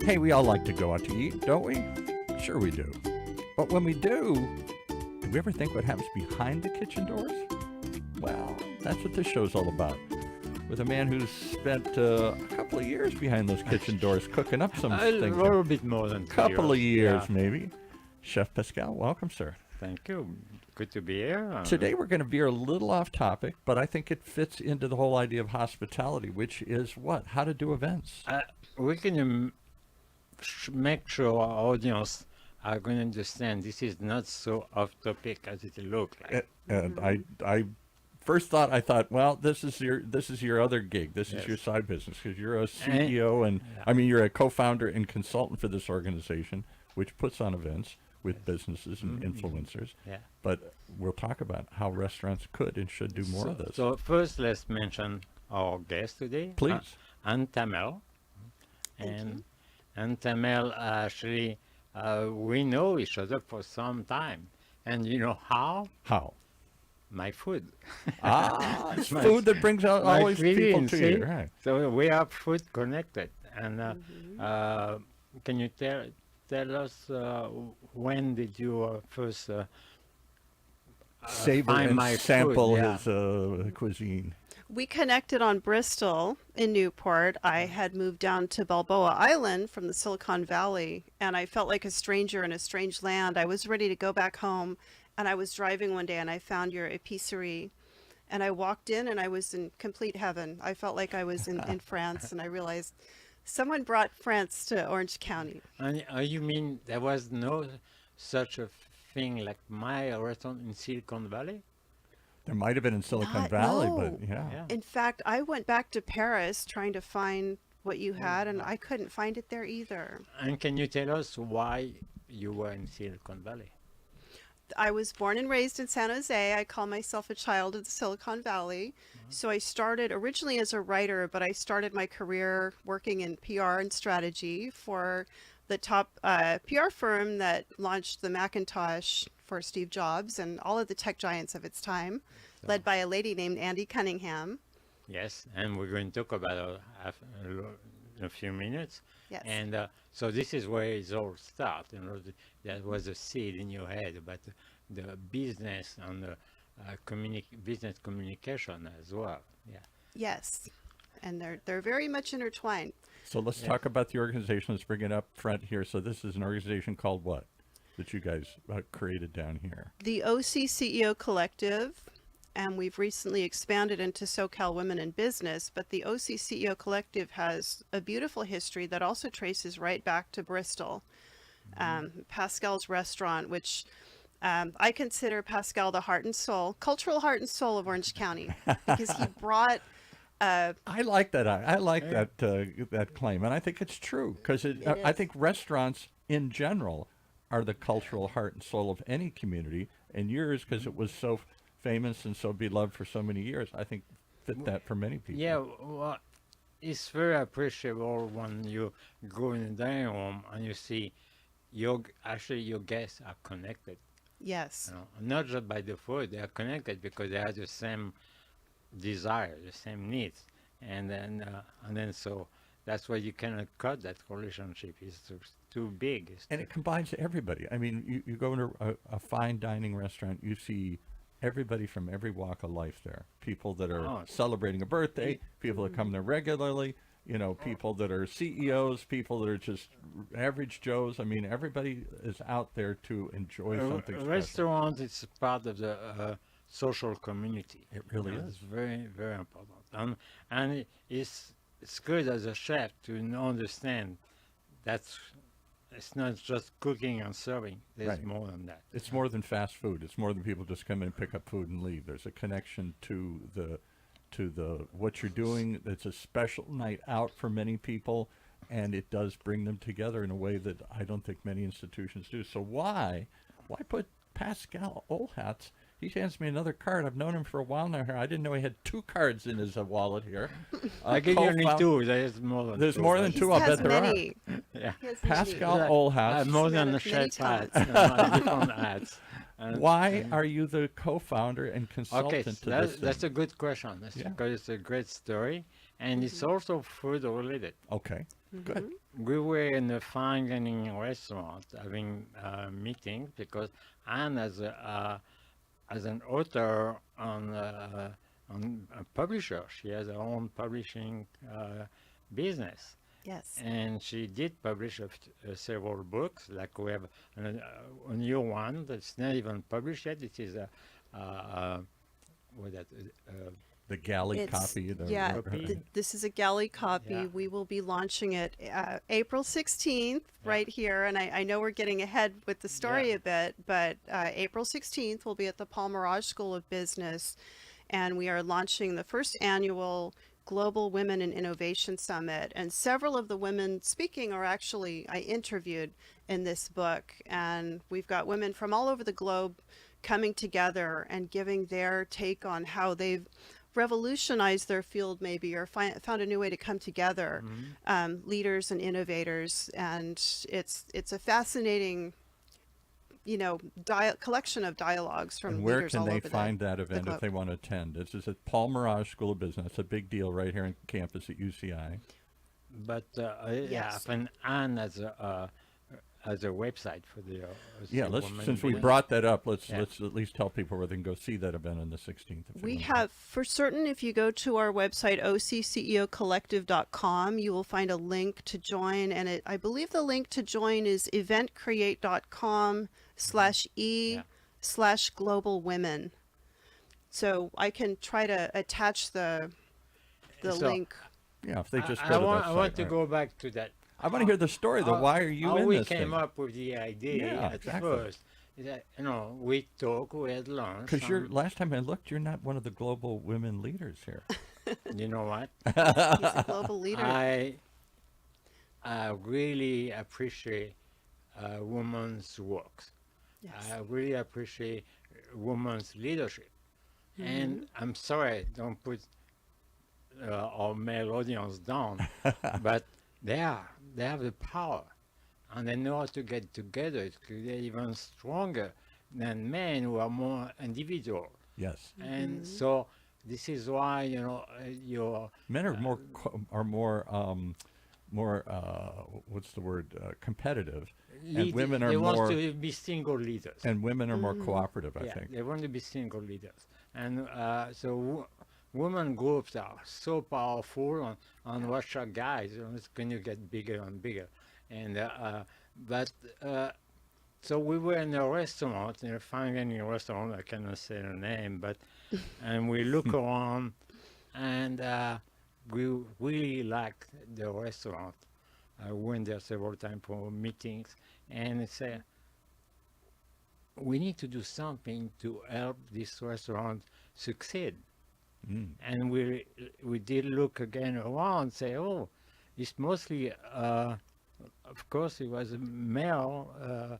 Hey, we all like to go out to eat, don't we? Sure we do. But when we do we ever think what happens behind the kitchen doors? Well, that's what this show's all about. With a man who's spent a couple of years behind those kitchen doors cooking up some A things. little bit more than 2 Couple of years, Yeah. maybe. Chef Pascal, welcome, sir. Thank you. Good to be here. Today we're going to veer a little off topic, but I think it fits into the whole idea of hospitality, which is what? How to do events. We can make sure our audience are going to understand this is not so off topic as it looks like. And I first thought, well, this is your other gig. This is your side business because you're a CEO and I mean you're a co-founder and consultant for this organization, which puts on events with businesses and influencers. Yeah. But we'll talk about how restaurants could and should do more of this. So first, let's mention our guest today. Please. And Tammel. And Tammel, actually, we know each other for some time. And you know how? How? My food. It's food that brings out My always people cuisine, to see? you. Right. So we are food connected. And can you tell us when did you first Savor find and my sample food? Yeah. his cuisine. We connected on Bristol in Newport. I had moved down to Balboa Island from the Silicon Valley, and I felt like a stranger in a strange land. I was ready to go back home, and I was driving one day, and I found your épicerie, and I walked in, and I was in complete heaven. I felt like I was in France, and I realized someone brought France to Orange County. And you mean there was no such a thing like my restaurant in Silicon Valley? There might have been in Silicon Not- Valley, no. but yeah. In fact, I went back to Paris trying to find what you had, and I couldn't find it there either. And can you tell us why you were in Silicon Valley? I was born and raised in San Jose. I call myself a child of the Silicon Valley. So I started originally as a writer, but I started my career working in PR and strategy for the top PR firm that launched the Macintosh for Steve Jobs and all of the tech giants of its time, led by a lady named Andy Cunningham. Yes, and we're going to talk about in a few minutes. Yes. And so this is where it all starts. You know, that was a seed in your head, but the business and the business communication as well. Yeah. Yes. And they're very much intertwined. So let's talk about the organization. Let's bring it up front here. So this is an organization called what that you guys created down here? The OC CEO Collective, and we've recently expanded into SoCal Women in Business, but the OC CEO Collective has a beautiful history that also traces right back to Bristol. Pascal's restaurant, which I consider Pascal the heart and soul, cultural heart and soul of Orange County, because he brought I like that. I like that claim, and I think it's true because I think restaurants in general are the cultural heart and soul of any community, and yours, because it was so famous and so beloved for so many years, I think fit that for many people. Yeah, well, it's very appreciable when you go in the dining room and you see your guests are connected. yes. You know, not just by the food, they are connected because they have the same desire, the same needs, and then so that's why you cannot cut that relationship. It's too big. And it combines everybody. I mean, you go into a fine dining restaurant, you see everybody from every walk of life there. People that are celebrating a birthday, people that come there regularly, people that are CEOs, people that are just average Joes. I mean, everybody is out there to enjoy something A special. restaurant is part of the social community. It really It's is. very, very important. And it's good as a chef to understand that it's not just cooking and serving. There's Right. more than that. It's more than fast food. It's more than people just come in and pick up food and leave. There's a connection to the what you're doing. It's a special night out for many people, and it does bring them together in a way that I don't think many institutions do. So why put Pascal Olhatz? He hands me another card. I've known him for a while now here. I didn't know he had 2 cards in his wallet here. I give you only 2. There's more than There's 2. more than He 2. I'll has bet there many. Yeah. He has many. Pascal Yeah. Olhatz. More than Many the chef times. hats. Different hats. And Why are you the co-founder and Okay, consultant so to this that's thing? a good question. That's Yeah. because it's a great story, and it's also food related. Okay, good. we were in a fine dining restaurant having meetings because Anne, as an author on a publisher, she has her own publishing business. Yes. And she did publish several books. Like we have a new one that's not even published yet. It is what that The galley It's- copy. yeah, Copy. this is a galley copy. Yeah. We will be launching it April 16th Yeah. right here. And I know we're getting ahead with the story Yeah. a bit, but April 16th we'll be at the Paul Mirage School of Business. And we are launching the first annual Global Women in Innovation Summit. And several of the women speaking are actually, I interviewed in this book. And we've got women from all over the globe coming together and giving their take on how they've revolutionized their field maybe, or found a new way to come together, leaders and innovators. And it's a fascinating, collection of dialogues from And where leaders can all they over find that event globe. if they want to attend? This is at Paul Mirage School of Business. It's a big deal right here on campus at UCI. but Yes. and Anne has a website for the Yeah, the let's women since we business. brought that up, let's Yeah. let's at least tell people where they can go see that event on the 16th. If they We want. have, for certain, if you go to our website, occeocollective.com, you will find a link to join. And I believe the link to join is eventcreate.com/e/global women. So I can try to attach the So, link. Yeah, if they just I go to want, that I want site, to right. go back to that. I want to hear the story, though. Why are you how in we this came thing? up with the idea Yeah, at exactly. first. Is that, we talk, we had lunch. Because last time I looked, you're not one of the global women leaders here. You know what? He's a global leader. I really appreciate women's work. Yes. I really appreciate women's leadership. And I'm sorry, don't put our male audience down, but they have the power, and they know how to get together. They're even stronger than men who are more individual. Yes, And so this is why your men are more what's the word, competitive, and women are they more want to be single leaders. and women are more cooperative. I Yeah, think. they want to be single leaders. And so women groups are so powerful on Russia guys. It's going to get bigger and bigger. And so we were in a restaurant, in a fine dining restaurant. I cannot say the name, but and we look around, and we really liked the restaurant. I went there several times for meetings, and it said, we need to do something to help this restaurant succeed. And we did look again around, say, oh, it's mostly, of course, it was a male.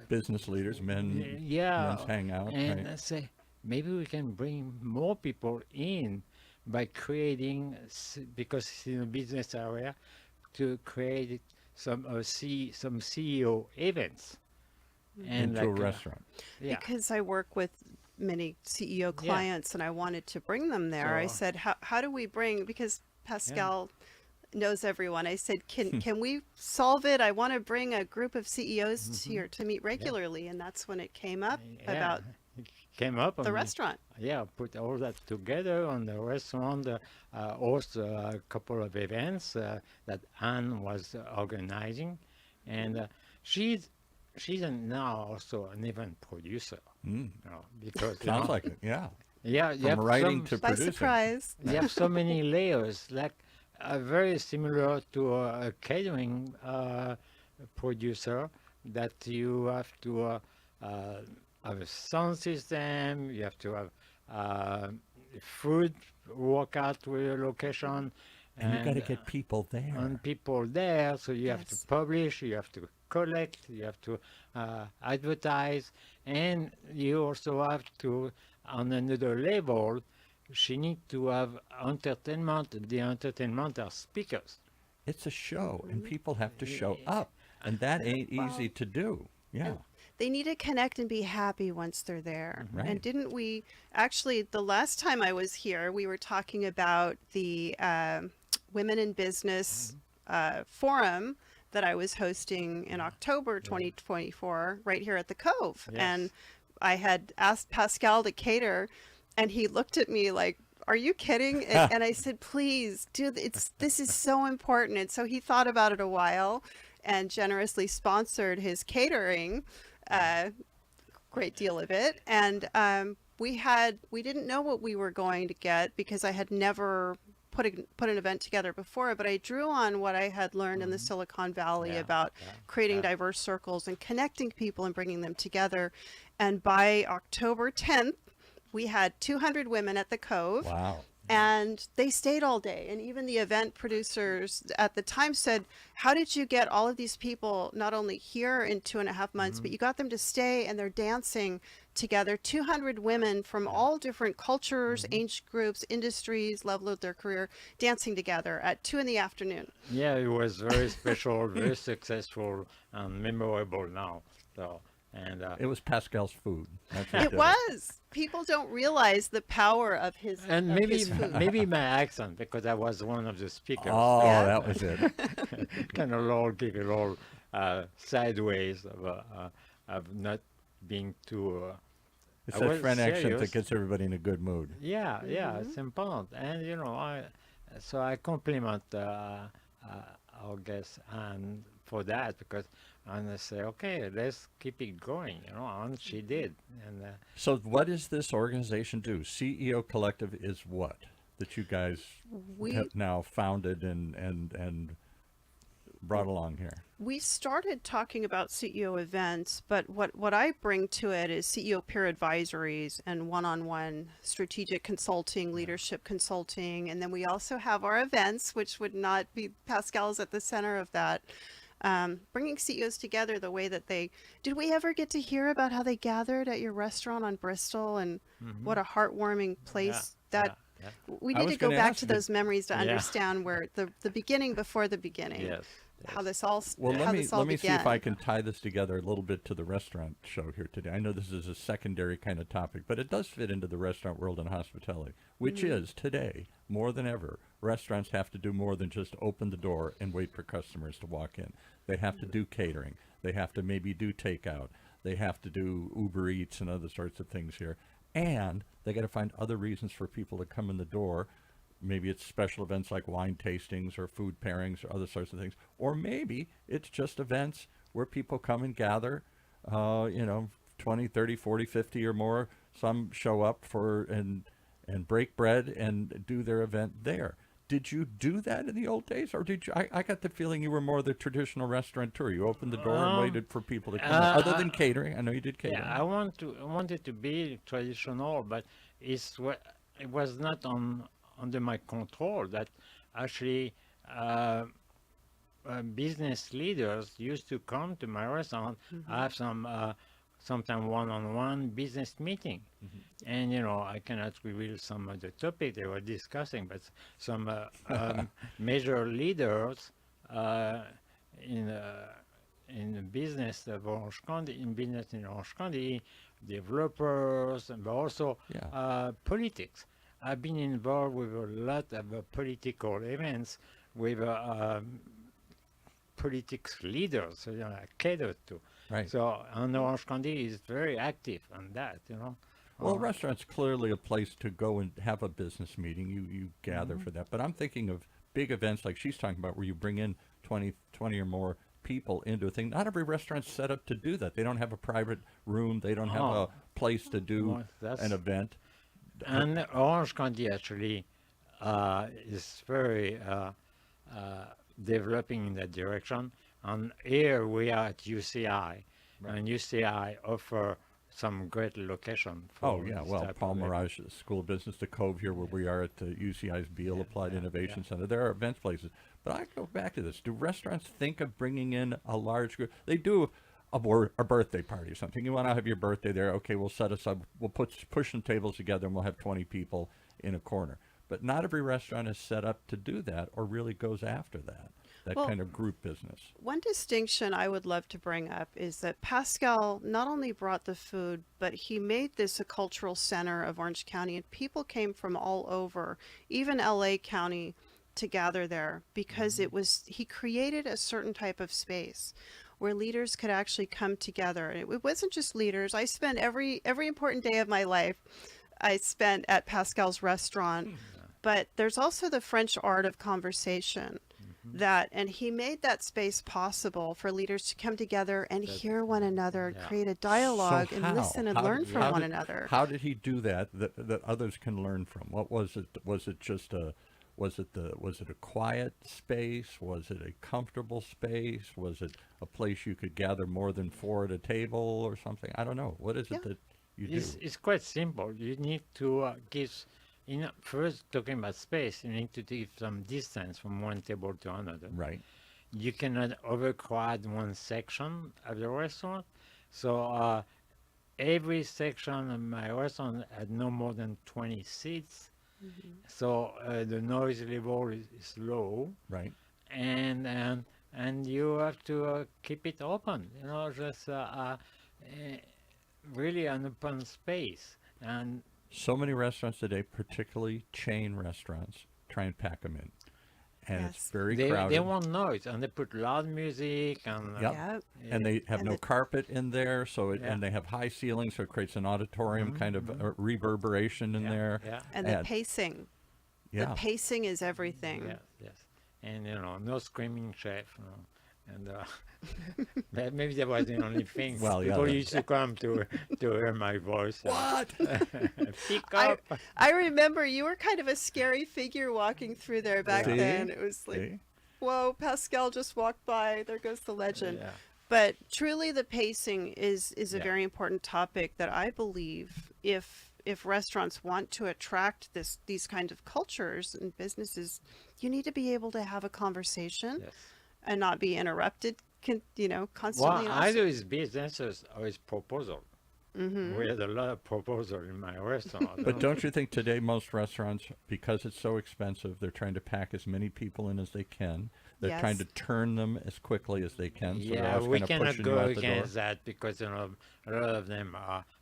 Business leaders, men, Yeah, men's hangout. and Right? I say maybe we can bring more people in by creating, because it's in a business area, to create some CEO events. And Into a like, restaurant. yeah. Because I work with many CEO clients and I wanted to bring them there. I So- said, how do we bring, because Pascal knows everyone. I said, can we solve it? I want to bring a group of CEOs here to meet regularly. And that's when it came up about It came up the on restaurant. Yeah, put all that together on the restaurant, host a couple of events that Anne was organizing, and she's now also an event producer. Because Sounds like it. Yeah. yeah, you From have writing some, to By producing. surprise. you have so many layers, like very similar to a catering producer, that you have to have a sound system, you have to have food, work out with your location, And you got to get people there. and people there, so you have Yes. to publish, you have to collect, you have to advertise, and you also have to, on another level, she needs to have entertainment. The entertainment are speakers. It's a show, and people have to show up, and that ain't easy to do. Yeah. They need to connect and be happy once they're there. Right. And didn't we actually, the last time I was here, we were talking about the women in business forum that I was hosting in October 2024 right here at the Cove. Yes. And I had asked Pascal to cater, and he looked at me like, "Are you kidding?" And I said, "Please, dude, this is so important." And so he thought about it a while and generously sponsored his catering, great deal of it. And we didn't know what we were going to get because I had never put an event together before, but I drew on what I had learned in the Silicon Valley Yeah, about creating diverse circles and connecting people and bringing them together. And by October 10th, we had 200 women at the Cove. Wow. And they stayed all day. And even the event producers at the time said, "How did you get all of these people not only here in 2.5 months, but you got them to stay and they're dancing together?" 200 women from all different cultures, age groups, industries, level of their career, dancing together at 2 in the afternoon. Yeah, it was very special, very successful, and memorable now. So, and It was Pascal's food. That's what It did was. People don't realize the power of his and of maybe his food. maybe my accent, because I was one of the speakers. Oh, Yeah. that was it. Kind of all give it all sideways of not being too. It's I that was French accent that serious. gets everybody in a good mood. Yeah, yeah, it's important, and so I compliment our guest and for that, because and I say, okay, let's keep it going, and she did, and So what does this organization do? CEO Collective is what? That you guys We have now founded and brought along here. we started talking about CEO events, but what I bring to it is CEO peer advisories and one-on-one strategic consulting, leadership consulting, and then we also have our events, which would not be Pascal's at the center of that. Bringing CEOs together the way that they did. We ever get to hear about how they gathered at your restaurant on Bristol and what a heartwarming place that yeah. we I need was to go gonna back ask to you, those memories to Yeah. understand where the beginning before the beginning. Yes. How this all Well, how this all let me see if began. I can tie this together a little bit to the restaurant show here today. I know this is a secondary kind of topic, but it does fit into the restaurant world and hospitality, which is today more than ever. Restaurants have to do more than just open the door and wait for customers to walk in. They have to do catering. They have to maybe do takeout. They have to do Uber Eats and other sorts of things here. And they got to find other reasons for people to come in the door. Maybe it's special events like wine tastings or food pairings or other sorts of things. Or maybe it's just events where people come and gather, 20, 30, 40, 50 or more. Some show up for and break bread and do their event there. Did you do that in the old days, or did you? I got the feeling you were more the traditional restaurateur. You opened the door and waited for people to come in. Other than catering, I know you did catering. Yeah, I wanted to be traditional, but it was not under my control. That actually business leaders used to come to my restaurant, have some sometime one-on-one business meeting, and I cannot reveal some of the topic they were discussing, but some major leaders in the business of Orange County, in Orange County, developers, but also politics. I've been involved with a lot of political events with politics leaders, I catered to. Right. So, and Orange County is very active on that, Well, a restaurant's clearly a place to go and have a business meeting. You gather for that. But I'm thinking of big events like she's talking about where you bring in 20 or more people into a thing. Not every restaurant's set up to do that. They don't have a private room. They don't have a place to do Well, that's- an event. And Orange County actually is very developing in that direction. And here we are at UCI, and UCI offer some great location for Oh, yeah. this Well, type Paul of event. Mirage School of Business, the Cove here where we are at the UCI's Beal Applied Innovation Center. There are events places. But I go back to this. Do restaurants think of bringing in a large group? They do a birthday party or something. You want to have your birthday there. Okay, we'll set us up. We'll push some tables together and we'll have 20 people in a corner. But not every restaurant is set up to do that or really goes after that Well, kind of group business. One distinction I would love to bring up is that Pascal not only brought the food, but he made this a cultural center of Orange County, and people came from all over, even LA County, to gather there because he created a certain type of space where leaders could actually come together. And it wasn't just leaders. I spent every important day of my life I spent at Pascal's restaurant. But there's also the French art of conversation and he made that space possible for leaders to come together and hear one another, create a dialogue and listen and learn from one another. How did he do that others can learn from? What was it? Was it just was it a quiet space? Was it a comfortable space? Was it a place you could gather more than 4 at a table or something? I don't know. What is it that you do? It's quite simple. You need to first talking about space, you need to give some distance from one table to another. Right. You cannot overcrowd one section of the restaurant. So every section of my restaurant had no more than 20 seats. So the noise level is low. Right. And you have to keep it open, just really an open space. And so many restaurants today, particularly chain restaurants, try and pack them in. And it's very crowded. They want noise, and they put loud music. And and they have no carpet in there, and they have high ceilings, so it creates an auditorium kind of reverberation in there. And the pacing. The pacing is everything. Yes. And, no screaming chef. And maybe that was the only thing. Well, people used to come to hear my voice. What? Pick up. I remember you were kind of a scary figure walking through there back then. It was like, whoa, Pascal just walked by. There goes the legend. Yeah. But truly, the pacing is a very important topic that I believe if restaurants want to attract these kind of cultures and businesses, you need to be able to have a conversation. Yes. And not be interrupted, constantly. What I do is businesses always proposal. We had a lot of proposal in my restaurant. But don't you think today most restaurants, because it's so expensive, they're trying to pack as many people in as they can. They're trying to turn them as quickly as they can. So we cannot go against that because a lot of them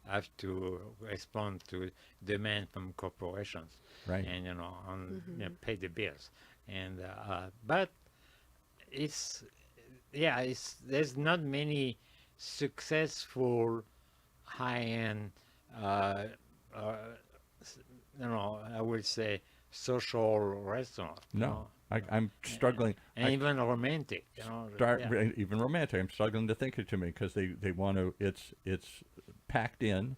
have to respond to demand from corporations, right? And pay the bills. And but there's not many successful high-end I would say social restaurant. I'm struggling. And even romantic. Even romantic. I'm struggling to think it to me because they want to. It's packed in.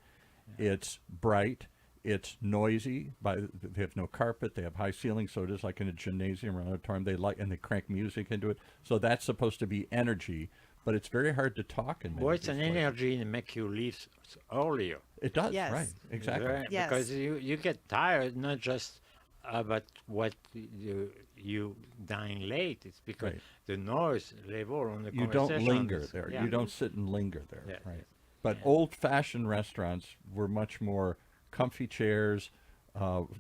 It's bright. It's noisy. They have no carpet. They have high ceilings, so it is like in a gymnasium or an auditorium. They crank music into it. So that's supposed to be energy, but it's very hard to talk in. Well, it's an energy that makes you leave earlier. It does, right? Exactly. Right? Yes. Because you get tired, not just about what you dine late. It's because the noise level on the you conversation. You don't linger there. You don't sit and linger there, right? But Yeah. old-fashioned restaurants were much more comfy chairs,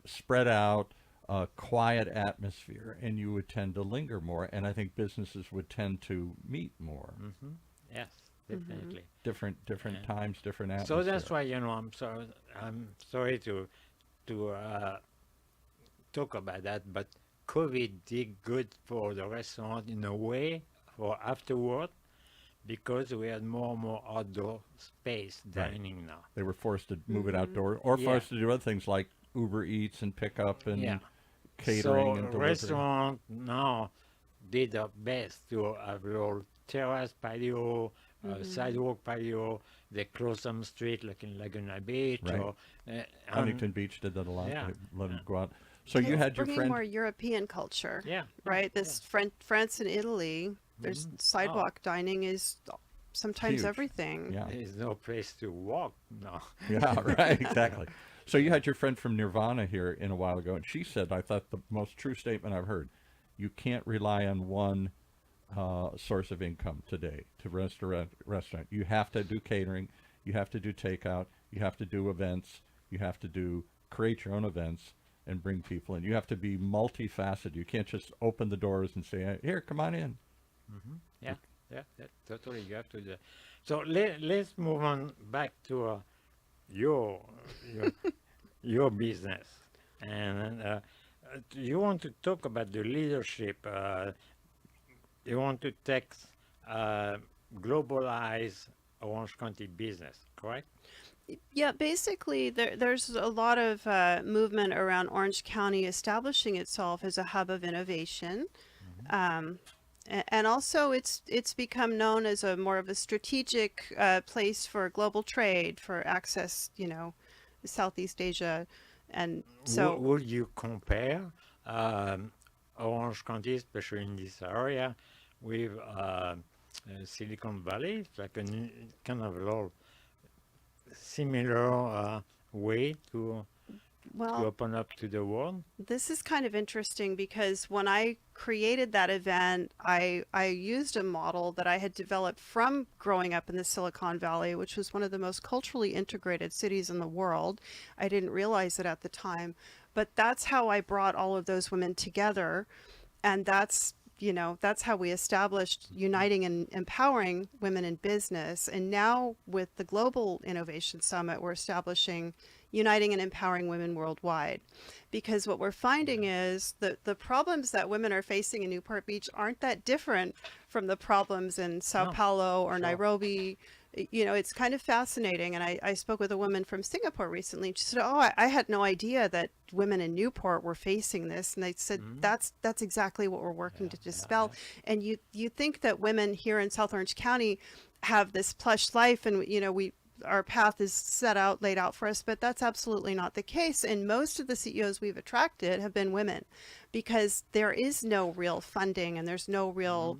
spread out, quiet atmosphere, and you would tend to linger more. And I think businesses would tend to meet more. Mm-hmm. Yes, definitely. Different times, different atmosphere. So that's why I'm sorry to talk about that, but COVID did good for the restaurant in a way for afterward, because we had more and more outdoor space dining now. They were forced to move it outdoor, or forced to do other things like Uber Eats and pickup and catering and delivery. Restaurant now did their best to have a little terrace patio, sidewalk patio. They closed some street like in Laguna Beach. Right. Or, Huntington Beach did that a lot. Yeah. They let them go out. So you had your bringing friend. more European culture. Yeah. Right. This France and Italy. There's sidewalk dining is sometimes Huge. everything. Yeah. There's no place to walk now. Yeah, right, exactly. So you had your friend from Nirvana here in a while ago, and she said, I thought the most true statement I've heard, you can't rely on one source of income today to restaurant. You have to do catering, you have to do takeout, you have to do events, you have to create your own events and bring people in. You have to be multifaceted. You can't just open the doors and say, here, come on in. Yeah, totally. You have to do that. So let's move on back to your business. And you want to talk about the leadership. You want to take uh, globalize Orange County business, correct? Yeah, basically, there's a lot of movement around Orange County establishing itself as a hub of innovation. Um, and also, it's become known as a more of a strategic place for global trade, for access, Southeast Asia. And so, Would you compare Orange County, especially in this area, with Silicon Valley? It's like a kind of a little similar way to well, open up to the world. this is kind of interesting because when I created that event, I used a model that I had developed from growing up in the Silicon Valley, which was one of the most culturally integrated cities in the world. I didn't realize it at the time, but that's how I brought all of those women together. And that's how we established uniting and empowering women in business. And now with the Global Innovation Summit, we're establishing uniting and empowering women worldwide. Because what we're finding is that the problems that women are facing in Newport Beach aren't that different from the problems in Sao No, Paulo or sure. Nairobi. It's kind of fascinating. And I spoke with a woman from Singapore recently, and she said, "Oh, I had no idea that women in Newport were facing this." And I said, that's exactly what we're working to dispel. And you think that women here in South Orange County have this plush life, and our path is laid out for us, but that's absolutely not the case. And most of the CEOs we've attracted have been women, because there is no real funding and there's no real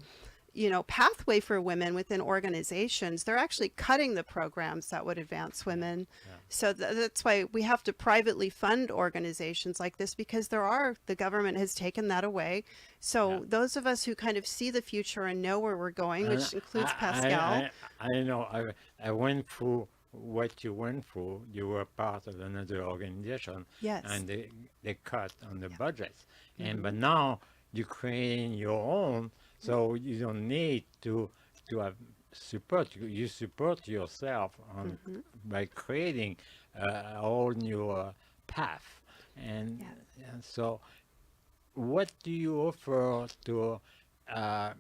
pathway for women within organizations. They're actually cutting the programs that would advance women. So that's why we have to privately fund organizations like this, because the government has taken that away. So those of us who kind of see the future and know where we're going, which includes Pascal. I know. I went through what you went through. You were part of another organization, Yes. and they cut on the budgets. And but now you're creating your own, so you don't need to have support. You support yourself by creating a whole new path. And, Yes. and so, what do you offer to uh,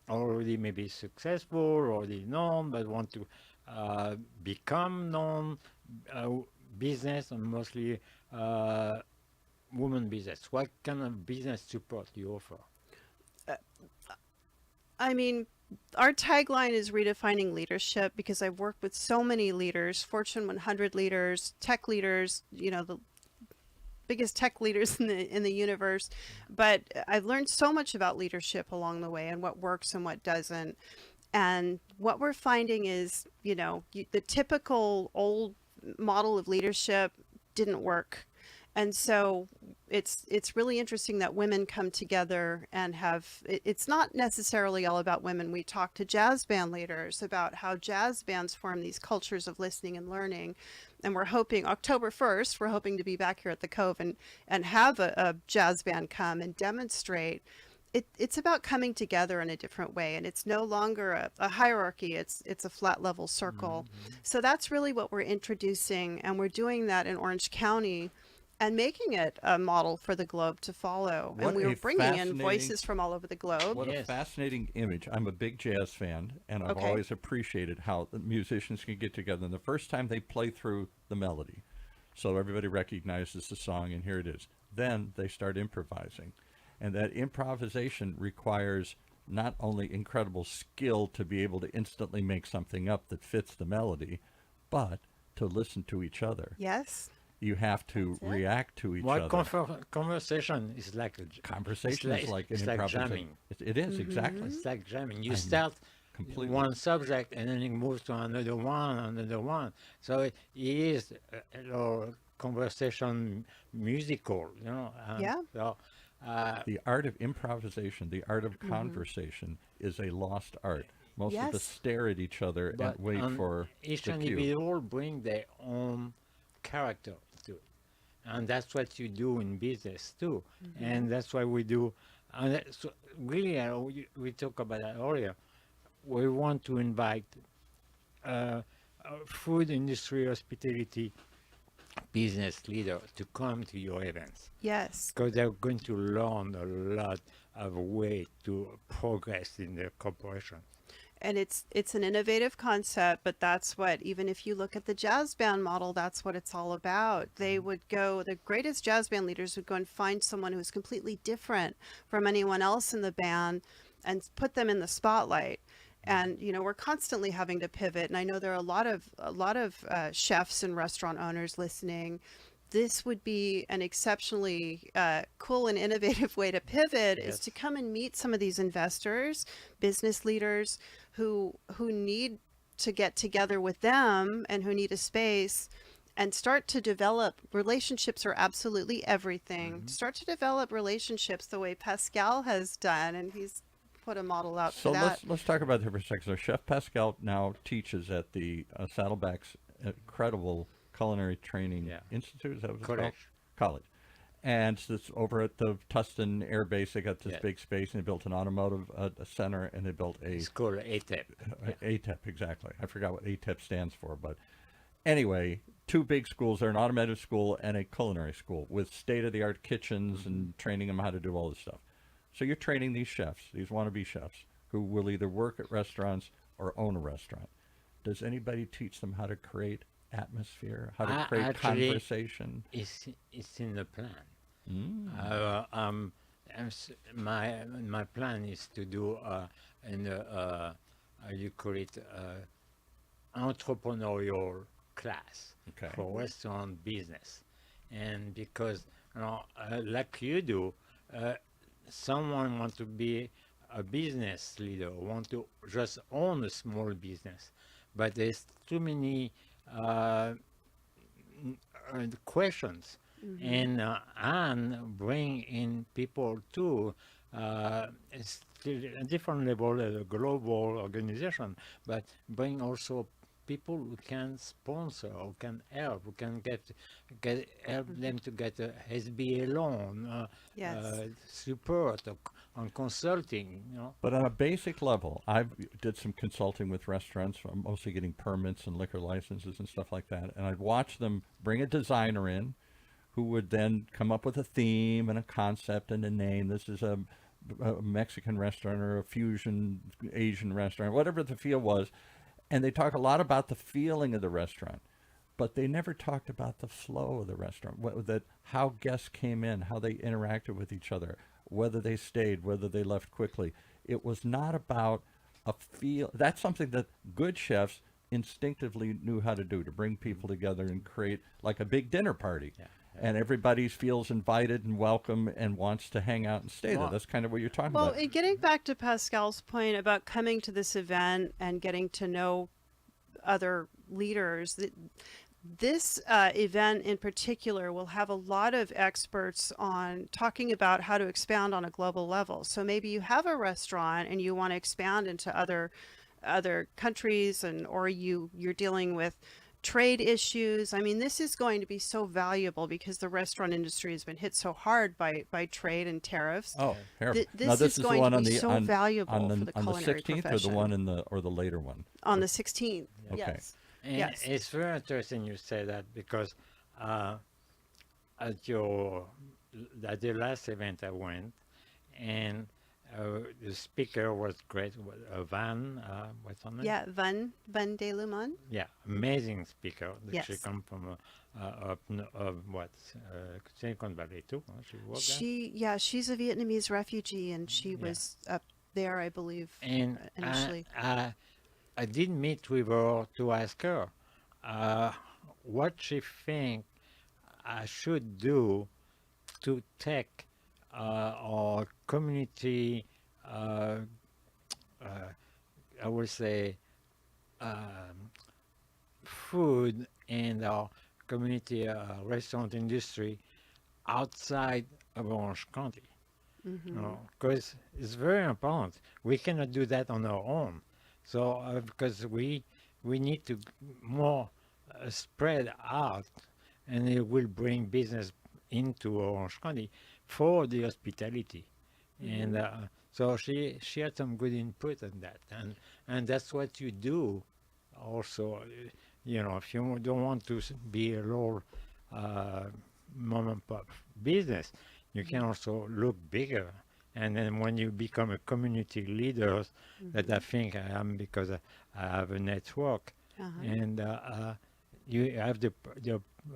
already maybe successful, already known, but want to become known uh, business, and mostly women business? What kind of business support do you offer? I mean, our tagline is redefining leadership, because I've worked with so many leaders, Fortune 100 leaders, tech leaders, the biggest tech leaders in the universe. But I've learned so much about leadership along the way, and what works and what doesn't. And what we're finding is, the typical old model of leadership didn't work. And so it's really interesting that women come together and it's not necessarily all about women. We talk to jazz band leaders about how jazz bands form these cultures of listening and learning. And we're hoping October 1st, we're hoping to be back here at the Cove and have a jazz band come and demonstrate. It's about coming together in a different way, and it's no longer a hierarchy. It's a flat level circle. So that's really what we're introducing, and we're doing that in Orange County and making it a model for the globe to follow. What And we a were bringing in fascinating- voices from all over the globe. What a Yes. fascinating image. I'm a big jazz fan, and I've Okay. always appreciated how the musicians can get together. And the first time they play through the melody, so everybody recognizes the song, and here it is. Then they start improvising. And that improvisation requires not only incredible skill to be able to instantly make something up that fits the melody, but to listen to each other. Yes. You have to That's it. react to each What other. conversation is like Conversation is like an it's like improvisation. jamming. It is, exactly. It's like jamming. You I'm start completely- one subject and then it moves to another one. So it is a little conversation musical, Yeah. So, The art of improvisation, the art of conversation is a lost art. Most of us Yes. stare at each other and but wait for each the cue. individual bring their own character to it, and that's what you do in business too. And that's why we do. And so really, we talked about that earlier. We want to invite food industry, hospitality business leader to come to your events Yes. because they're going to learn a lot of way to progress in their corporation. And it's an innovative concept, but that's what, even if you look at the jazz band model, that's what it's all about. They would go, the greatest jazz band leaders would go and find someone who's completely different from anyone else in the band and put them in the spotlight. And you know, we're constantly having to pivot, and I know there are a lot of chefs and restaurant owners listening. This would be an exceptionally cool and innovative way to pivot, is Yes. to come and meet some of these investors, business leaders who need to get together with them and who need a space and start to develop relationships. Are absolutely everything. Start to develop relationships the way Pascal has done, and he's put a model out So for that. let's talk about that for a second. So Chef Pascal now teaches at the Saddleback's incredible culinary training Yeah. institute. Is that what it's called? College. College. And so it's over at the Tustin Air Base. They got this Yeah. big space, and they built an automotive a center, and they built a It's called ATEP. ATEP, exactly. I forgot what ATEP stands for, but anyway, two big schools. They're an automotive school and a culinary school with state-of-the-art kitchens and training them how to do all this stuff. So you're training these chefs, these wannabe chefs, who will either work at restaurants or own a restaurant. Does anybody teach them how to create atmosphere, how to create Actually, conversation? It's in the plan. Mm. My plan is to do you call it entrepreneurial class Okay. for restaurant business, and because like you do, someone want to be a business leader, want to just own a small business, but there's too many questions. And Anne bring in people too. It's still a different level at a global organization, but bring also people who can sponsor, who can help, who can help them to get a SBA loan, Yes. support on consulting. But on a basic level, I did some consulting with restaurants, mostly getting permits and liquor licenses and stuff like that. And I'd watch them bring a designer in who would then come up with a theme and a concept and a name. This is a Mexican restaurant or a fusion Asian restaurant, whatever the feel was. And they talk a lot about the feeling of the restaurant, but they never talked about the flow of the restaurant, how guests came in, how they interacted with each other, whether they stayed, whether they left quickly. It was not about a feel. That's something that good chefs instinctively knew how to do, to bring people together and create like a big dinner party. Yeah. And everybody feels invited and welcome and wants to hang out and stay there. Well- That's kind of what you're talking Well, about. and getting back to Pascal's point about coming to this event and getting to know other leaders, this event in particular will have a lot of experts on talking about how to expand on a global level. So maybe you have a restaurant and you want to expand into other countries, and or you're dealing with trade issues. I mean, this is going to be so valuable because the restaurant industry has been hit so hard by trade and tariffs. Oh, terrible. This Now, is this is the going one to on be the so valuable on the, for the on the culinary 16th or the profession. one in the later one. On the 16th. Okay. Yes. And Yes. it's very interesting you say that because at the last event I went, and the speaker was great. Van, what's her name? Yeah, Van de Lumon. Yeah, amazing speaker. She Yes. come from Silicon Valley too. Huh? She worked She's a Vietnamese refugee, and she was up there, I believe, there. And initially. I did meet with her to ask her what she think I should do to take our community, I would say, food and our community restaurant industry outside of Orange County. Because it's very important. We cannot do that on our own. So because we need to more spread out, and it will bring business into Orange County for the hospitality. And so she had some good input on that, and that's what you do. Also, if you don't want to be a little mom and pop business. You can also look bigger. And then when you become a community leader, that I think I am because I have a network, and you have the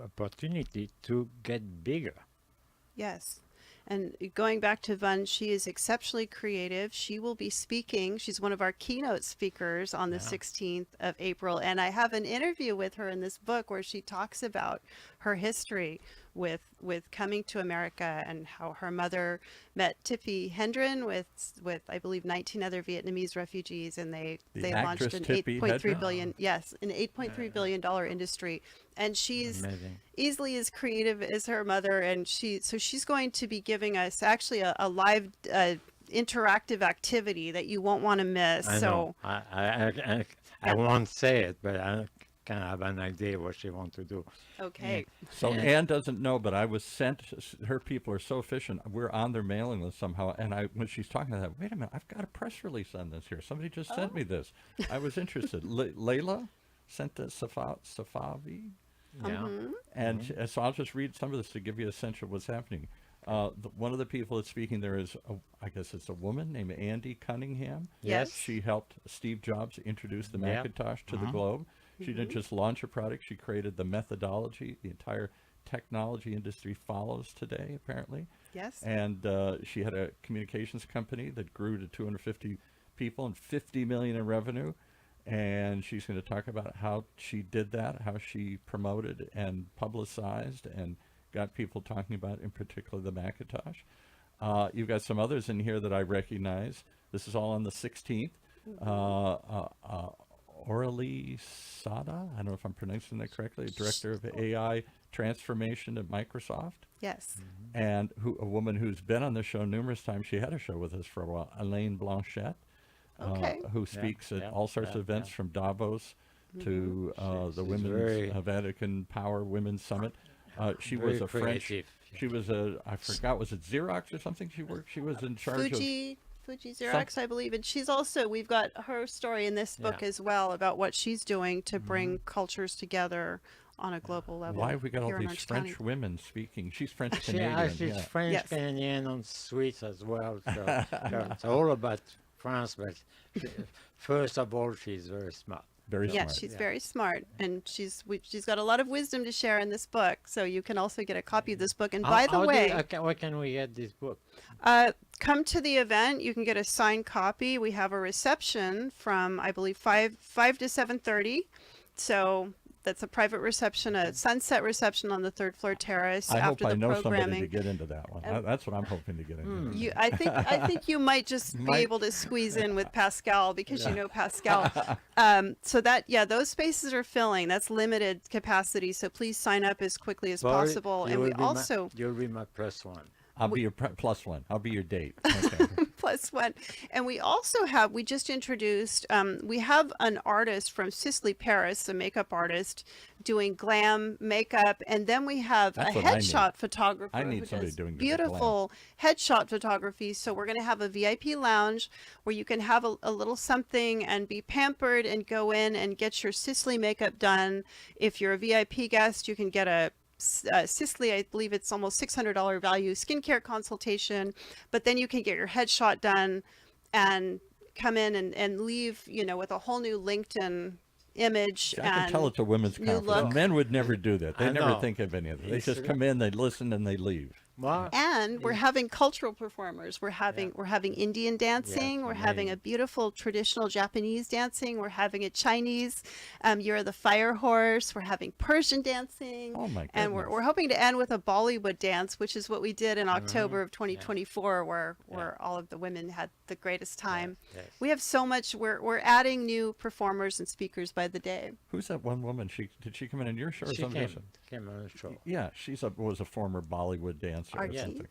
opportunity to get bigger. Yes. And going back to Vun, she is exceptionally creative. She will be speaking. She's one of our keynote speakers on the 16th of April. And I have an interview with her in this book where she talks about her history with coming to America and how her mother met Tippi Hedren with I believe 19 other Vietnamese refugees, and they launched actress an Tippi 8.3 Hedren? billion an 8.3 billion dollar industry, and she's Amazing. easily as creative as her mother, and she's going to be giving us actually a live interactive activity that you won't want to miss. I So know. I Yeah. won't say it, but I can have an idea what she wants to do. okay. So Yeah. Anne doesn't know, but I was sent. Her people are so efficient. We're on their mailing list somehow. And when she's talking to that, wait a minute, I've got a press release on this here. Somebody just sent me this. I was interested. Layla sent to Safavi, Yeah. and so I'll just read some of this to give you a sense of what's happening. One of the people that's speaking there is, I guess it's a woman named Andy Cunningham. Yes. She helped Steve Jobs introduce the Yep. Macintosh to the globe. She didn't just launch a product, she created the methodology. The entire technology industry follows today, apparently. Yes. And she had a communications company that grew to 250 people and 50 million in revenue. And she's going to talk about how she did that, how she promoted and publicized and got people talking about, in particular, the Macintosh. You've got some others in here that I recognize. This is all on the 16th. Aurelie Sada, I don't know if I'm pronouncing that correctly, Director of AI Transformation at Microsoft. Yes. And a woman who's been on the show numerous times. She had a show with us for a while, Elaine Blanchette, Okay. who speaks at yeah, all sorts yeah, of events yeah. from Davos to the she's Women's very- Vatican Power Women's Summit. She Very was a French. creative. She was I forgot, was it Xerox or something? She was in charge of. Fuji Xerox, I believe, and she's also, we've got her story in this book Yeah. as well about what she's doing to bring cultures together on a global level. Why have we got all here in these Orange French County. women speaking? She's French She's Canadian. Yeah. French, Yes. Canadian, and Swiss as well. So it's all about France. But first of all, she's very smart. Very Yes, smart. she's very smart, and she's got a lot of wisdom to share in this book. So you can also get a copy of this book. And by the way, where can we get this book? come to the event. You can get a signed copy. We have a reception from, I believe, 5 to 7:30. So that's a private reception, a sunset reception on the third floor terrace I hope after I the know somebody to programming. get into that one. That's what I'm hoping to get into. I think you might just be Might. able to squeeze in with Pascal because you know Pascal. So those spaces are filling. That's limited capacity. So please sign up as quickly as Well, possible. you And will we be also you'll be my plus one. I'll be your plus one. I'll be your date. Okay. plus one. And we also we just introduced, we have an artist from Sicily, Paris, a makeup artist doing glam makeup. And then we have That's a what I need. headshot photographer I need who somebody does doing the beautiful headshot photography. So we're going to have a VIP lounge where you can have a little something and be pampered and go in and get your Sicily makeup done. If you're a VIP guest, you can get a Sicily, I believe it's almost $600 value skincare consultation, but then you can get your headshot done and come in and leave, with a whole new LinkedIn image. I can tell it's a women's new conference. look. Men would never do that. They I never know. think of any of it. They It's just come in, they listen, and they leave. Well, And we're having cultural performers. We're having Indian dancing. Yes, we're having a amazing. beautiful traditional Japanese dancing. We're having a Chinese. You're the fire horse. We're having Persian dancing. Oh, my And we're goodness. hoping to end with a Bollywood dance, which is what we did in October of 2024, where all of the women had the greatest time. yes. We have so much. We're adding new performers and speakers by the day. Who's that one woman? Did she come in your show or She something? came on the show. Yeah, was a former Bollywood dancer or RT. something.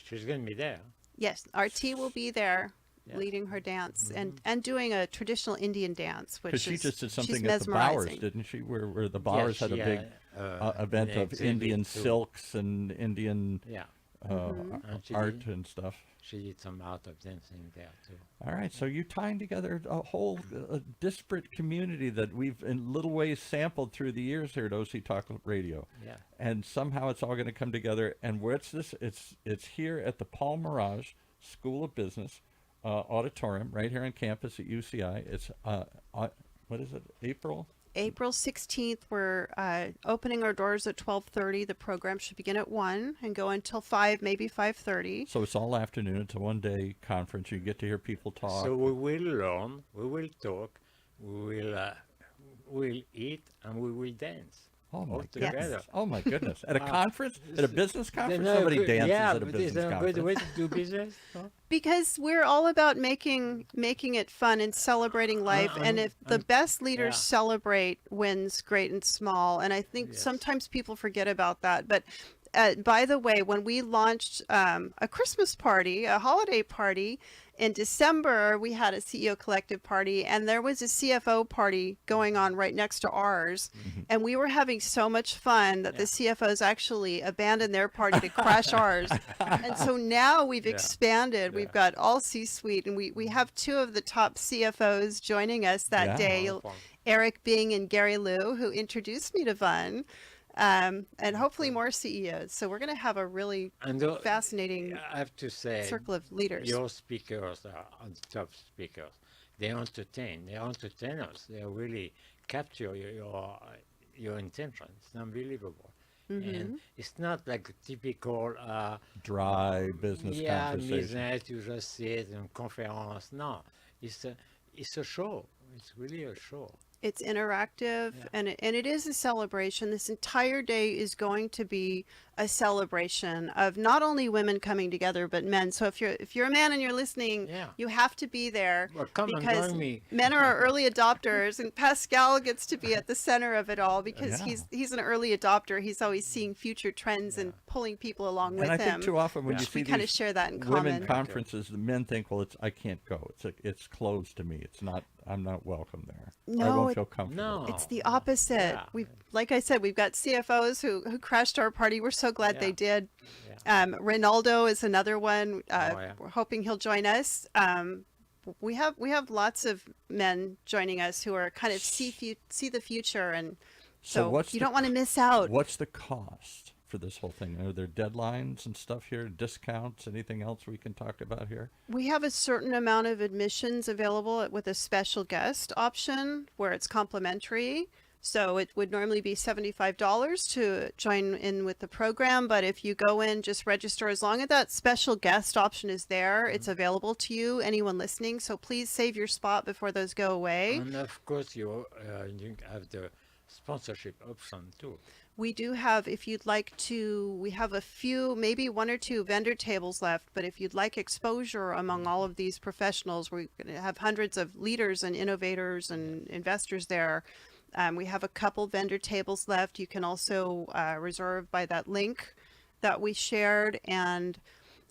She's going to be there. Yes, RT will be there. Yeah. Leading her dance and doing a traditional Indian dance, which Because she is just did she's something at the Bowers, mesmerizing. didn't she? Where the Bowers had a she big had, event an of exhibit Indian too. silks and Indian Yeah. And she art did, and stuff. she did some art of dancing there too. All right, so you're tying together a whole disparate community that we've in little ways sampled through the years here at OC Talk Radio. Yeah. And somehow it's all going to come together. And where's this? It's here at the Paul Mirage School of Business auditorium right here on campus at UCI. It's what is it? April 16th, we're opening our doors at 12:30. The program should begin at 1 and go until 5, maybe 5:30. So it's all afternoon. It's a one-day conference. You get to hear people talk. So we will learn, we will talk, we'll eat, and we will dance. Oh my all goodness! together. Oh my goodness! At a conference, at a business conference, No, somebody good- dances yeah, at a but business it's a conference. good way to do business. No? Because we're all about making it fun and celebrating life. And if the best leaders yeah. celebrate wins, great and small. And I think Yes. sometimes people forget about that. But by the way, when we launched a Christmas party, a holiday party in December, we had a CEO collective party, and there was a CFO party going on right next to ours. And we were having so much fun that the CFOs actually abandoned their party to crash ours. And so now we've expanded. We've got all C-suite, and we have two of the top CFOs joining us that Yeah. day, Wonderful. Eric Bing and Gary Liu, who introduced me to Vun. And hopefully more CEOs. So we're going to have a really And fascinating I have to say, circle of leaders. your speakers are the top speakers. They entertain us. They really capture your intention. It's unbelievable. And it's not like a typical Dry business conversation. business. You just sit in conference. No, it's a show. It's really a show. It's interactive, and it is a celebration. This entire day is going to be a celebration of not only women coming together, but men. So if you're a man and you're listening, Yeah. you have to be there, Well, come and because join me. men are our early adopters, and Pascal gets to be at the center of it all because Yeah. he's an early adopter. He's always seeing future trends and pulling people along with And I him. think too often when you see we kind of these share that in women common. conferences, the men think, well, I can't go. It's closed to me. I'm not welcome there. I No, won't feel comfortable. No. It's the opposite. Yeah. Like I said, we've got CFOs who crashed our party. We're so glad they did. Ronaldo is another one. Yeah. We're hoping he'll join us. We have lots of men joining us who are kind of see the future, and so what's you the don't want to miss out. What's the cost for this whole thing? Are there deadlines and stuff here? Discounts? Anything else we can talk about here? We have a certain amount of admissions available with a special guest option where it's complimentary. So it would normally be $75 to join in with the program. But if you go in, just register. As long as that special guest option is there, it's available to you, anyone listening. So please save your spot before those go away. And of course, you have the sponsorship option too. We do have, if you'd like to, we have a few, maybe one or two vendor tables left, but if you'd like exposure among all of these professionals, we're going to have hundreds of leaders and innovators and investors there. We have a couple vendor tables left. You can also reserve by that link that we shared, and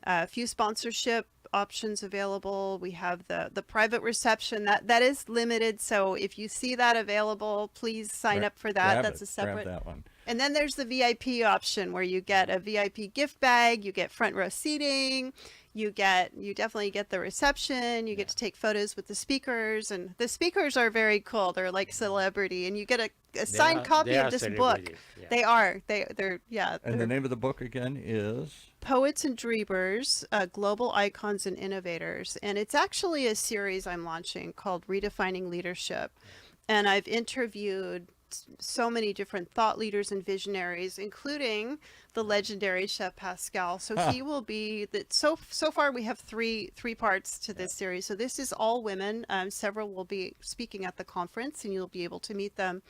a few sponsorship options available. We have the private reception that is limited. So if you see that available, please sign up for that. That's a separate. Grab that one. And then there's the VIP option where you get a VIP gift bag, you get front row seating, you definitely get the reception, you get to take photos with the speakers, and the speakers are very cool. They're like celebrity, and you get a signed copy they of are this book. celebrities, yeah. They are. They're yeah. And the they're name of the book again is? Poets and Dreamers, Global Icons and Innovators. And it's actually a series I'm launching called Redefining Leadership. And I've interviewed so many different thought leaders and visionaries, including the legendary Chef Pascal. So he will be so far we have three parts to this series. So this is all women. Several will be speaking at the conference, and you'll be able to meet them.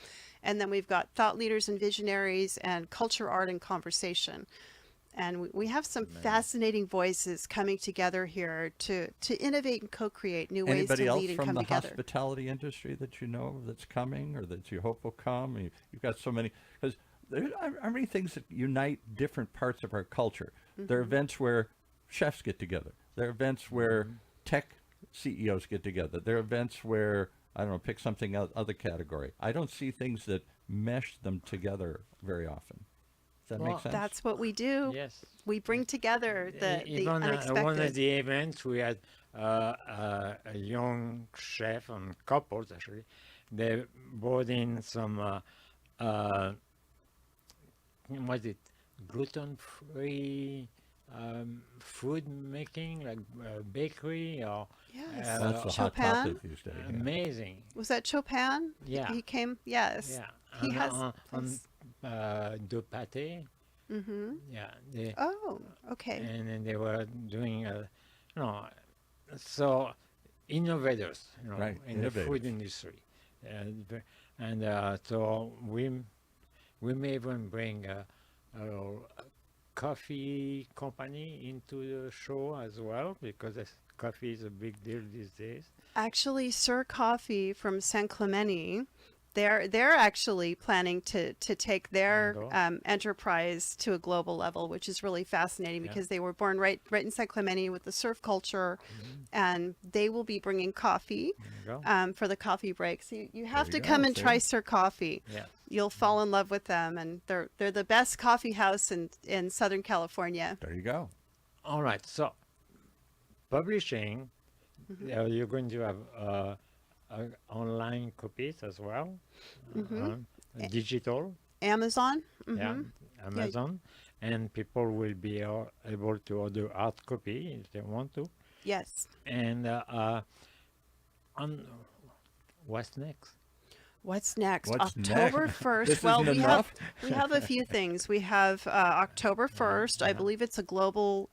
And then we've got thought leaders and visionaries and culture, art, and conversation. And we have some fascinating voices coming together here to innovate and co-create new ways Anybody to else lead and from come the together. hospitality industry that you know of that's coming or that you hope will come? You've got so many, because there are many things that unite different parts of our culture. There are events where chefs get together. There are events where tech CEOs get together. There are events where, I don't know, pick something other category. I don't see things that mesh them together very often. Does that Well, make sense? That's what we do. Yes. We bring together the Even one of unexpected. the events, we had a young chef and couples actually. They brought in some, was it gluten-free food making, like bakery or Yes. Well, that's a hot Chopin? topic these days. yeah. amazing. Was that Chopin? Yeah. He came. Yes. Yeah. He And has. on de pâté. Mm-hmm. Yeah. They, Oh, okay. and then they were doing, so innovators, Right, in the food innovators. industry, and so we may even bring a coffee company into the show as well because coffee is a big deal these days. Actually, Sir Coffee from San Clemente, they're actually planning to take their Go. enterprise to a global level, which is really fascinating Yeah. because they were born right in San Clemente with the surf culture, and they will be bringing coffee There you go. for the coffee breaks. You have There to you come go, and see? try Sir Coffee. Yeah. You'll fall in love with them, and they're the best coffee house in Southern California. There you go. All right. So publishing, you're going to have online copies as well, digital. Amazon. Yeah, Amazon, and people will be able to order hard copy if they want to. Yes. And on what's next? What's next? What's October next? 1st. This Well, isn't we enough? have a few things. We have October 1st. I believe it's a global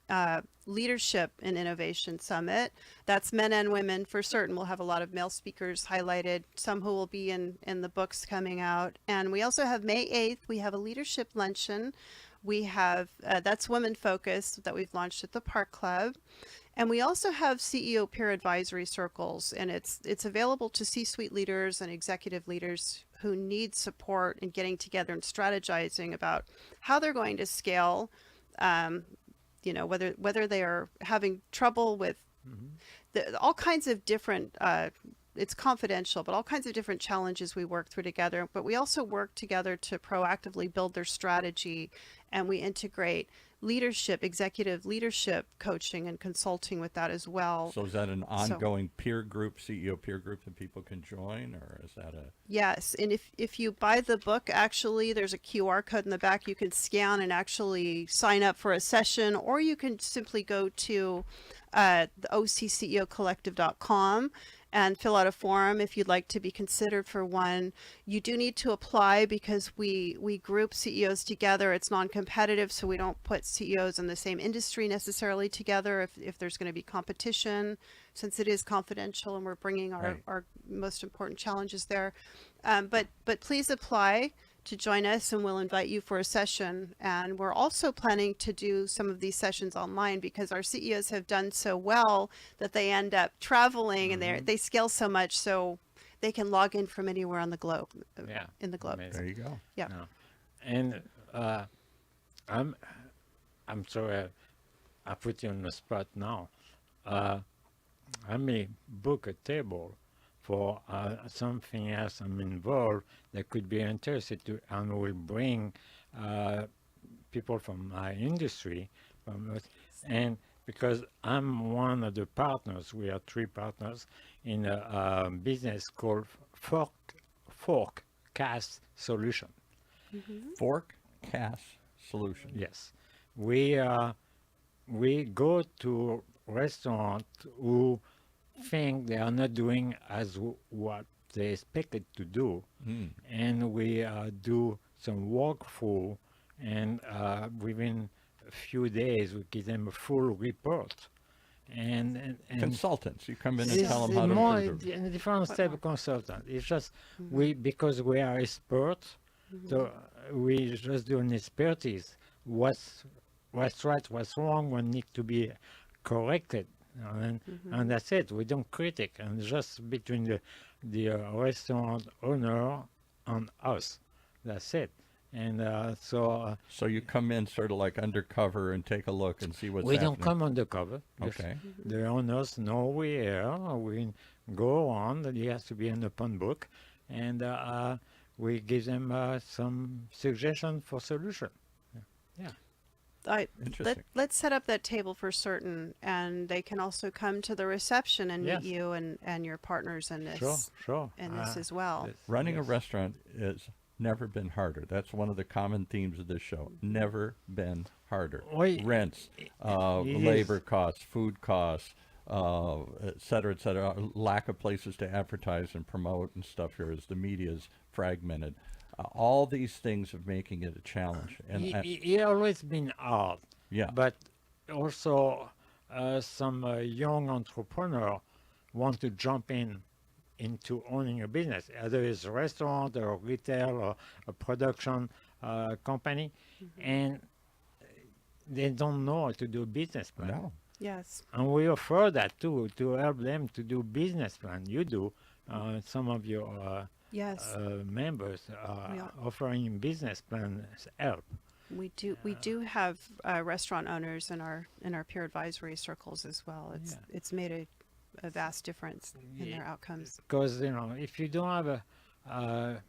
leadership and innovation summit. That's men and women for certain. We'll have a lot of male speakers highlighted, some who will be in the books coming out. And we also have May 8th. We have a leadership luncheon. We have that's women focused that we've launched at the Park Club. And we also have CEO peer advisory circles, and it's available to C-suite leaders and executive leaders who need support in getting together and strategizing about how they're going to scale. Whether they are having trouble with all kinds of different. It's confidential, but all kinds of different challenges we work through together. But we also work together to proactively build their strategy, and we integrate leadership, executive leadership coaching and consulting with that as well. So is that an ongoing peer group, CEO peer group that people can join, or is that a? Yes, and if you buy the book, actually, there's a QR code in the back you can scan and actually sign up for a session, or you can simply go to the OCCEOcollective.com and fill out a form if you'd like to be considered for one. You do need to apply because we group CEOs together. It's non-competitive, so we don't put CEOs in the same industry necessarily together if there's going to be competition, since it is confidential and we're bringing our most important challenges there. But please apply to join us, and we'll invite you for a session. And we're also planning to do some of these sessions online because our CEOs have done so well that they end up traveling and they scale so much so they can log in from anywhere on the globe. Yeah, In the globe. amazing. There you go. Yeah. No. And I'm sorry I put you on the spot now. I may book a table for something else I'm involved that could be interested to, and will bring people from my industry, and because I'm one of the partners, we are 3 partners in a business called Forecast Solution. Fork Cast Solution. Yes, we go to restaurants who think they are not doing as what they expected to do, and we do some walkthrough, and within a few days we give them a full report. And Consultants. You come in and it's tell them how to more improve their- a different type of consultant. It's just because we are experts, so we just do an expertise. What's right, what's wrong, what needs to be corrected, and that's it. We don't critic, and just between the restaurant owner and us, that's it. And so So you come in sort of like undercover and take a look and see what's we happening. don't come undercover. Just Okay. the owners know we're here. We go on. It has to be an open book, and we give them some suggestion for solution. Interesting. Let's set up that table for certain, and they can also come to the reception and Yes. meet you and your partners in this Sure. in this as well. Running a restaurant has never been harder. That's one of the common themes of this show. Never been harder. Well, Rents, it labor is. costs, food costs, et cetera, et cetera. Lack of places to advertise and promote and stuff here as the media's fragmented. All these things of making it a challenge. And It always been hard. yeah, But also, some young entrepreneur want to jump into owning a business, either it's a restaurant or retail or a production company, and they don't know how to do a business plan. no. Yes. And we offer that too, to help them to do business plan. You do. Some of your Yes. members are Yeah. offering business plans help. We do have restaurant owners in our peer advisory circles as well. It's made a vast difference in their outcomes. Because if you don't have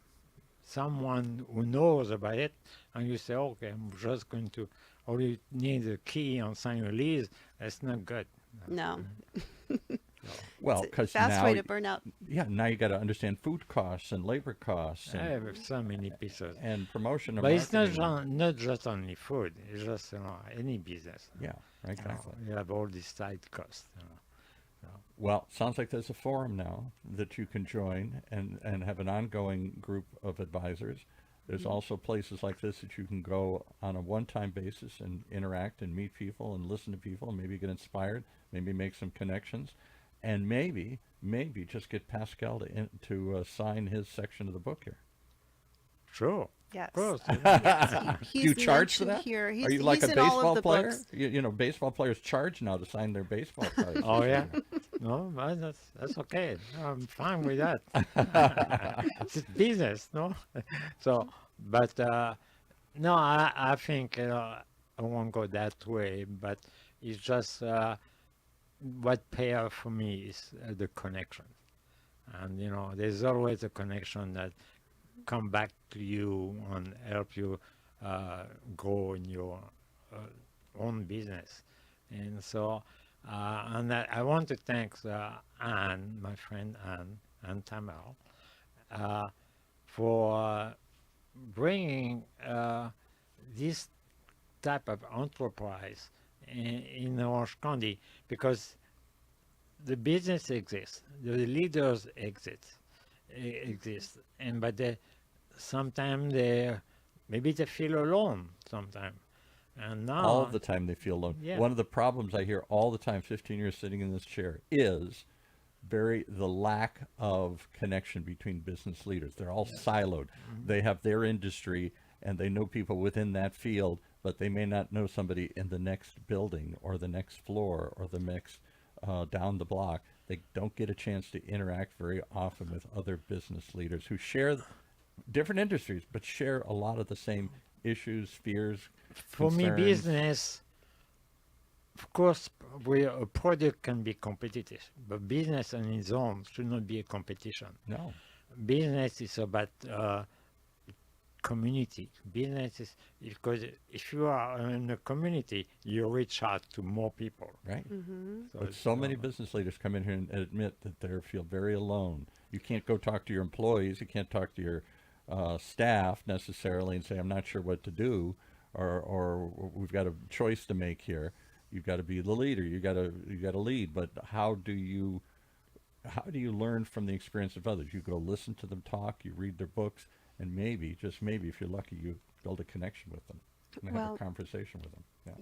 someone who knows about it, and you say, okay, I'm just going to, or you need a key and sign a lease, that's not good. No. Well, It's a because fast now, way to burn out. yeah, now you got to understand food costs and labor costs I and, have so many pieces. promotion and But it's marketing. not just only food. It's just any business. Yeah, exactly. You have all these side costs. Well, sounds like there's a forum now that you can join and have an ongoing group of advisors. There's also places like this that you can go on a one-time basis and interact and meet people and listen to people and maybe get inspired, maybe make some connections, and maybe just get Pascal to sign his section of the book here. Sure. Yes. Of course. Do you charge for mentioned that? Here. Are you like he's a in all of baseball the player? books. You know, baseball players charge now to sign their baseball cards. Oh yeah. No, but that's okay. I'm fine with that. It's business, no? So, but no, I think I won't go that way. But it's just what pay off for me is the connection, and there's always a connection that come back to you and help you grow in your own business. And so, and I want to thank Anne, my friend Anne Tammel, for bringing this type of enterprise in Orange County, because the business exists, the leaders exist, and but sometimes maybe they feel alone sometimes. And now All the time they feel alone. Yeah. One of the problems I hear all the time, 15 years sitting in this chair, is the lack of connection between business leaders. They're all siloed. They have their industry and they know people within that field, but they may not know somebody in the next building or the next floor or the next down the block. They don't get a chance to interact very often with other business leaders who share different industries, but share a lot of the same issues, fears. for me, concerns. business, of course, a product can be competitive, but business on its own should not be a competition. No. Business is about community. Business is, because if you are in a community, you reach out to more people. Right. So But it's, so many business leaders come in here and admit that they feel very alone. You can't go talk to your employees. You can't talk to your staff necessarily and say, I'm not sure what to do, or we've got a choice to make here. You've got to be the leader. You got to lead. But how do you learn from the experience of others? You go listen to them talk. You read their books, and maybe, just maybe, if you're lucky, you build a connection with them and have Well, a conversation with them. Yeah.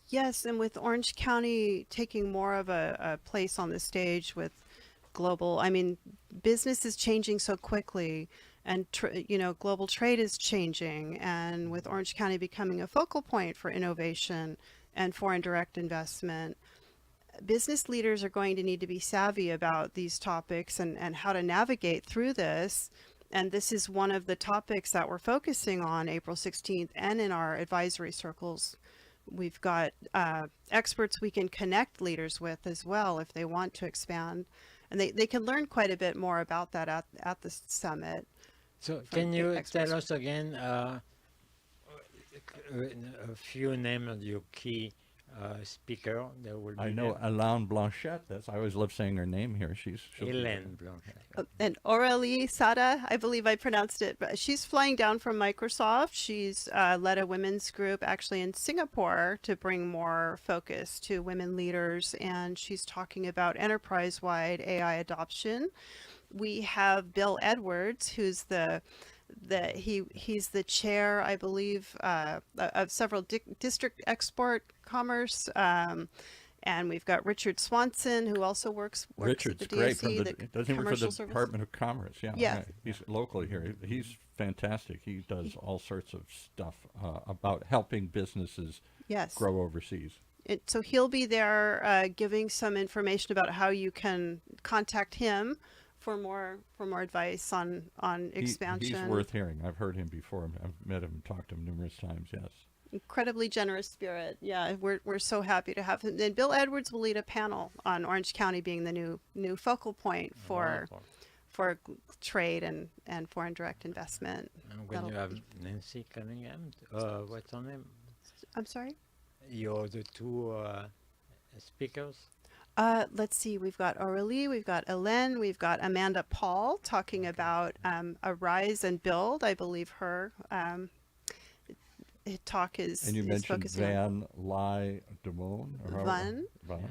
Yes, and with Orange County taking more of a place on the stage with global, I mean, business is changing so quickly, and global trade is changing, and with Orange County becoming a focal point for innovation and foreign direct investment, business leaders are going to need to be savvy about these topics and how to navigate through this. And this is one of the topics that we're focusing on April 16th and in our advisory circles. We've got experts we can connect leaders with as well if they want to expand. And they can learn quite a bit more about that at the summit. so from can the you experts. tell us again a few names of your key speaker that will be I know Alain Blanchette. I always love saying her name here. She'll be there. Hélène Blanchet. And Aurélie Sada, I believe I pronounced it, but she's flying down from Microsoft. She's led a women's group actually in Singapore to bring more focus to women leaders, and she's talking about enterprise-wide AI adoption. We have Bill Edwards, who's he's the chair, I believe, of several district export commerce. And we've got Richard Swanson, who also works Richard's at the great DOC, doesn't he work for Commercial the Service. Department of Commerce? Yeah, Yeah. right. He's locally here. He's fantastic. He does all sorts of stuff about helping businesses Yes. grow overseas. So he'll be there giving some information about how you can contact him for more advice on expansion. He's worth hearing. I've heard him before. I've met him and talked to him numerous times. Yes. Incredibly generous spirit. Yeah, we're so happy to have him. And Bill Edwards will lead a panel on Orange County being the new focal point for trade and foreign direct investment. And when you have Nancy Cunningham, what's her name? I'm sorry? You're the two speakers. Let's see. We've got Aurélie, we've got Hélène, we've got Amanda Paul talking about Arise and Build. I believe her talk is And you mentioned focusing on Van Lai Damone. Van.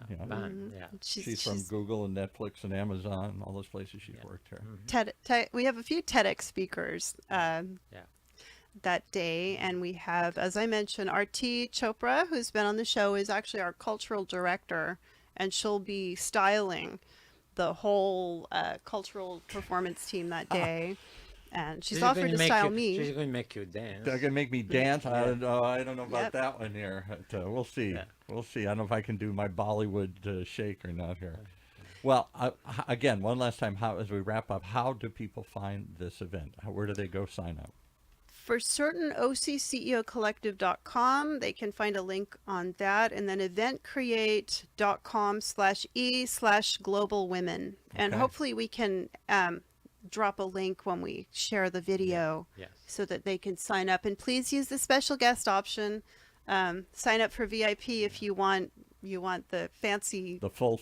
Yeah. Van, yeah. She's from Google and Netflix and Amazon, all those places she's worked here. We have a few TEDx speakers that day, and we have, as I mentioned, Arti Chopra, who's been on the show, is actually our cultural director, and she'll be styling the whole cultural performance team that day. And she's offered to style me. She's going to make you dance. They're gonna make me dance. I don't know. I don't know about Yep. that one here. But, we'll see. Yeah. We'll see. I don't know if I can do my Bollywood shake or not here. Well, again, one last time, as we wrap up, how do people find this event? Where do they go sign up? For certain, OCCEOcollective.com, they can find a link on that, and then eventcreate.com/e/global women. And Okay. hopefully we can drop a link when we share the video Yes. so that they can sign up. And please use the special guest option. Sign up for VIP if you want the fancy, The full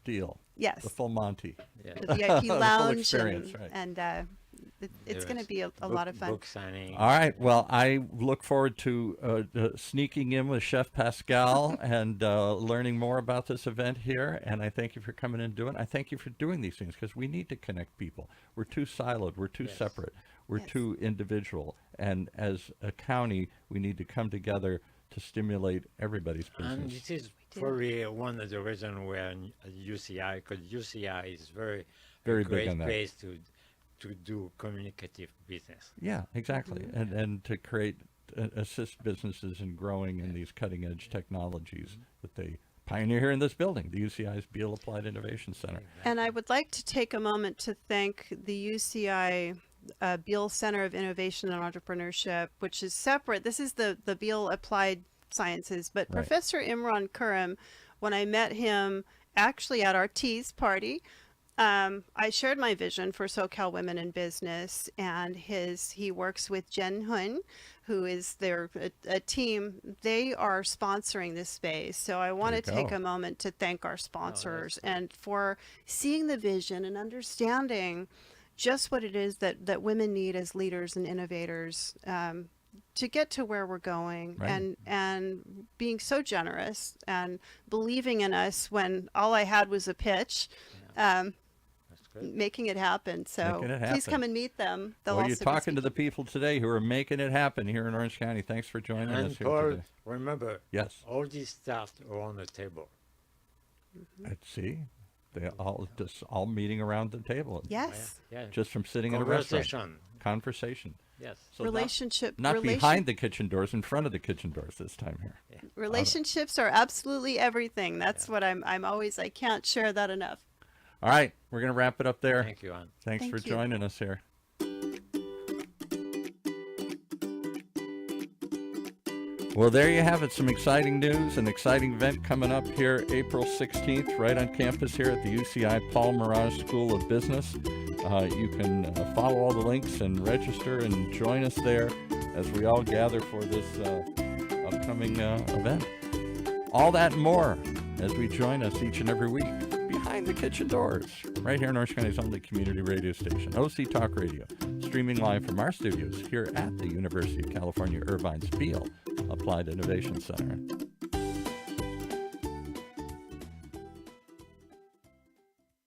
deal. yes, The full Monty. Yeah. the VIP full lounge, experience, right. and it's going to be a Book- lot of fun. Book signing. All right. Well, I look forward to sneaking in with Chef Pascal and learning more about this event here. And I thank you for coming and doing it. I thank you for doing these things because we need to connect people. We're too siloed. We're too separate. We're Yes. too individual. And as a county, we need to come together to stimulate everybody's And business. this is probably one of the reasons we're in UCI, because UCI is Very a big great on that. place to do communicative business. Yeah, exactly. And to assist businesses in growing in these cutting edge technologies that they pioneer here in this building, the UCI's Beal Applied Innovation Center. And I would like to take a moment to thank the UCI Beal Center of Innovation and Entrepreneurship, which is separate. This is the Beal Applied Sciences, but Right. Professor Imran Kuram, when I met him actually at our Teas party, I shared my vision for SoCal Women in Business, and he works with Jen Hun, who is a team. They are sponsoring this space. So I want to There you take go. a moment to thank our sponsors and for seeing the vision and understanding just what it is that women need as leaders and innovators to get to where we're going, Right. and being so generous and believing in us when all I had was a pitch. That's good. Making it happen. So Making it please happen. come and meet them. They'll Well, also you're be talking to the speaking. people today who are making it happen here in Orange County. Thanks for joining us And here Paul, today. remember, Yes. all these start around the table. Let's see. They all meeting around the table. Yes. Yeah. Just from sitting in a restaurant. Conversation. Conversation. Yes. So Relationship. not relation- behind the kitchen doors, in front of the kitchen doors this time here. Relationships are absolutely everything. That's what I'm always. I can't share that enough. All right, we're going to wrap it up there. Thank you, Anne. Thanks Thank for you. joining us here. Well, there you have it. Some exciting news, an exciting event coming up here April 16th, right on campus here at the UCI Paul Mirage School of Business. You can follow all the links and register and join us there. as we all gather for this upcoming event. All that and more as we join us each and every week behind the kitchen doors, right here in Orange County's only community radio station, OC Talk Radio, streaming live from our studios here at the University of California, Irvine's Beale Applied Innovation Center.